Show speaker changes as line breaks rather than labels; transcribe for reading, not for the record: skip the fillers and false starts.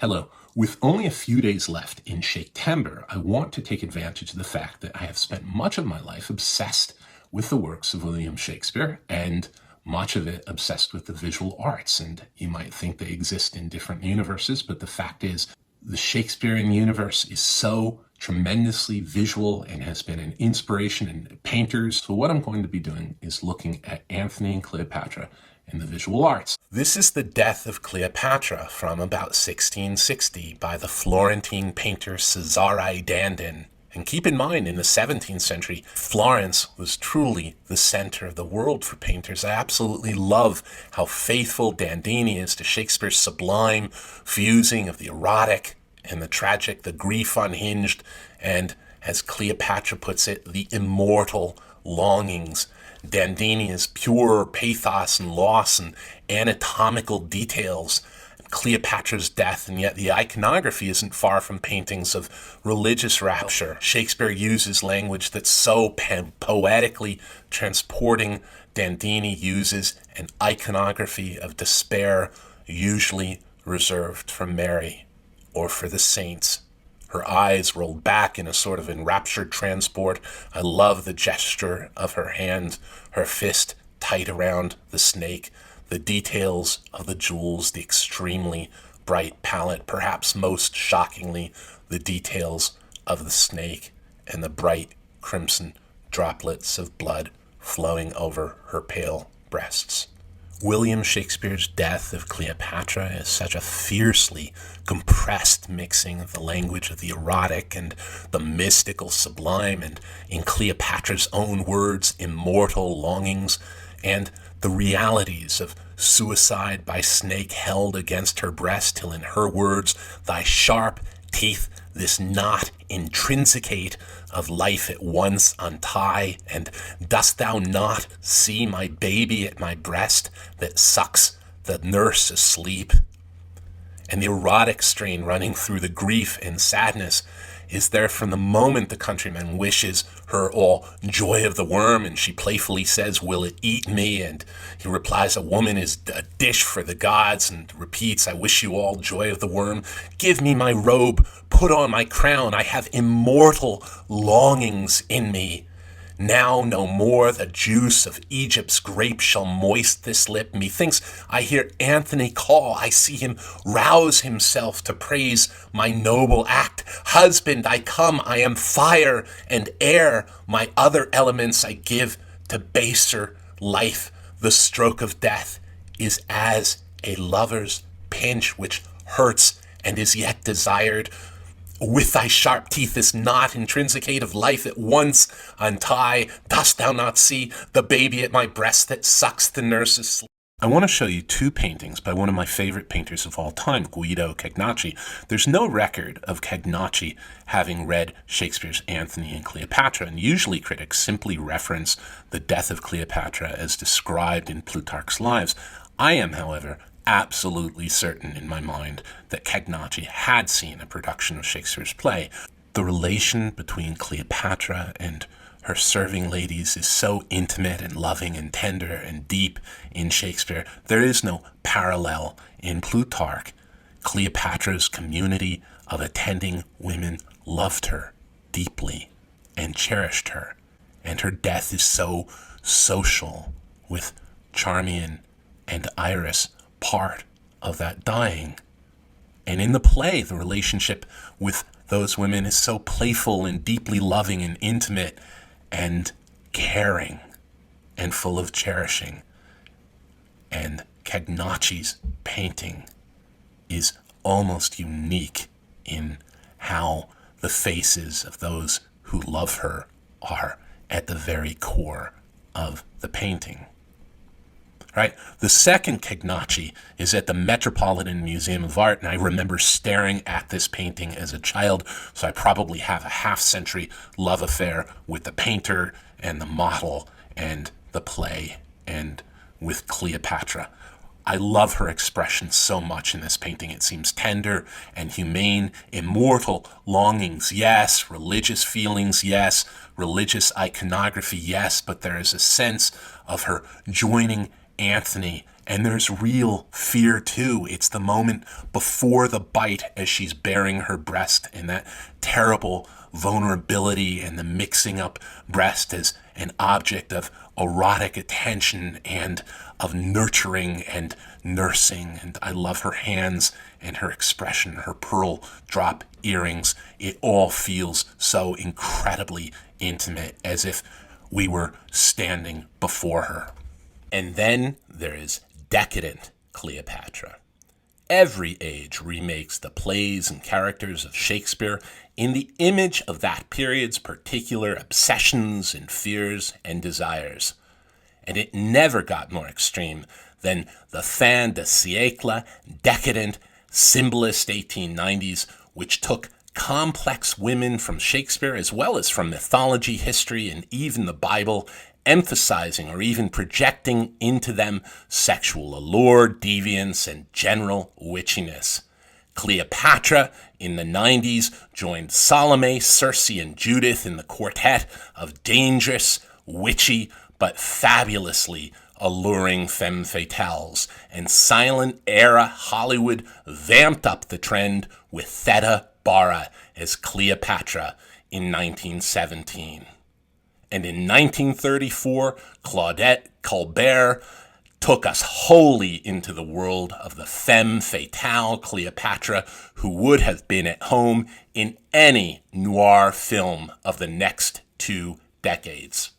Hello. With only a few days left in Shakespeare, I want to take advantage of the fact that I have spent much of my life obsessed with the works of William Shakespeare, and much of it obsessed with the visual arts. And you might think they exist in different universes, but the fact is, the Shakespearean universe is so tremendously visual and has been an inspiration in painters. So what I'm going to be doing is looking at Antony and Cleopatra in the visual arts. This is the death of Cleopatra from about 1660 by the Florentine painter Cesare Dandin. And keep in mind, in the 17th century, Florence was truly the center of the world for painters. I absolutely love how faithful Dandini is to Shakespeare's sublime fusing of the erotic and the tragic, the grief unhinged, and, as Cleopatra puts it, the immortal longings. Dandini's pure pathos and loss and anatomical details, Cleopatra's death, and yet the iconography isn't far from paintings of religious rapture. Shakespeare uses language that's so poetically transporting. Dandini uses an iconography of despair, usually reserved for Mary or for the saints. Her eyes rolled back in a sort of enraptured transport. I love the gesture of her hand, her fist tight around the snake, the details of the jewels, the extremely bright palette, perhaps most shockingly, the details of the snake and the bright crimson droplets of blood flowing over her pale breasts. William Shakespeare's death of Cleopatra is such a fiercely compressed mixing of the language of the erotic and the mystical sublime, and in Cleopatra's own words, immortal longings, and the realities of suicide by snake held against her breast, till in her words, thy sharp teeth this knot intrinsicate of life at once untie, and dost thou not see my baby at my breast that sucks the nurse asleep? And the erotic strain running through the grief and sadness is there from the moment the countryman wishes her all joy of the worm, and she playfully says, will it eat me? And he replies, a woman is a dish for the gods, and repeats, I wish you all joy of the worm. Give me my robe, put on my crown, I have immortal longings in me. Now no more the juice of Egypt's grape shall moist this lip. Methinks I hear Antony call. I see him rouse himself to praise my noble act. Husband, I come. I am fire and air. My other elements I give to baser life. The stroke of death is as a lover's pinch which hurts and is yet desired. With thy sharp teeth this knot intrinsicate of life at once untie. Dost thou not see the baby at my breast that sucks the nurse's sleep? I want to show you two paintings by one of my favorite painters of all time, Guido Cagnacci. There's no record of Cagnacci having read Shakespeare's Antony and Cleopatra, and usually critics simply reference the death of Cleopatra as described in Plutarch's Lives. I am, however, absolutely certain in my mind that Cagnacci had seen a production of Shakespeare's play. The relation between Cleopatra and her serving ladies is so intimate and loving and tender and deep in Shakespeare. There is no parallel in Plutarch. Cleopatra's community of attending women loved her deeply and cherished her, and her death is so social, with Charmian and Iris part of that dying. And in the play, the relationship with those women is so playful and deeply loving and intimate and caring and full of cherishing. And Cagnacci's painting is almost unique in how the faces of those who love her are at the very core of the painting. Right? The second Cagnacci is at the Metropolitan Museum of Art, and I remember staring at this painting as a child, so I probably have a half-century love affair with the painter and the model and the play and with Cleopatra. I love her expression so much in this painting. It seems tender and humane, immortal longings, yes, religious feelings, yes, religious iconography, yes, but there is a sense of her joining Antony And there's real fear too. It's the moment before the bite as she's baring her breast, and that terrible vulnerability and the mixing up breast as an object of erotic attention and of nurturing and nursing. And I love her hands and her expression, her pearl drop earrings. It all feels so incredibly intimate, as if we were standing before her. And then there is decadent Cleopatra. Every age remakes the plays and characters of Shakespeare in the image of that period's particular obsessions and fears and desires. And it never got more extreme than the fin de siècle, decadent, symbolist 1890s, which took complex women from Shakespeare as well as from mythology, history, and even the Bible, emphasizing or even projecting into them sexual allure, deviance, and general witchiness. Cleopatra in the 90s joined Salome, Circe, and Judith in the quartet of dangerous, witchy, but fabulously alluring femme fatales, and silent era Hollywood vamped up the trend with Theda Bara as Cleopatra in 1917. And in 1934, Claudette Colbert took us wholly into the world of the femme fatale Cleopatra, who would have been at home in any noir film of the next 2 decades.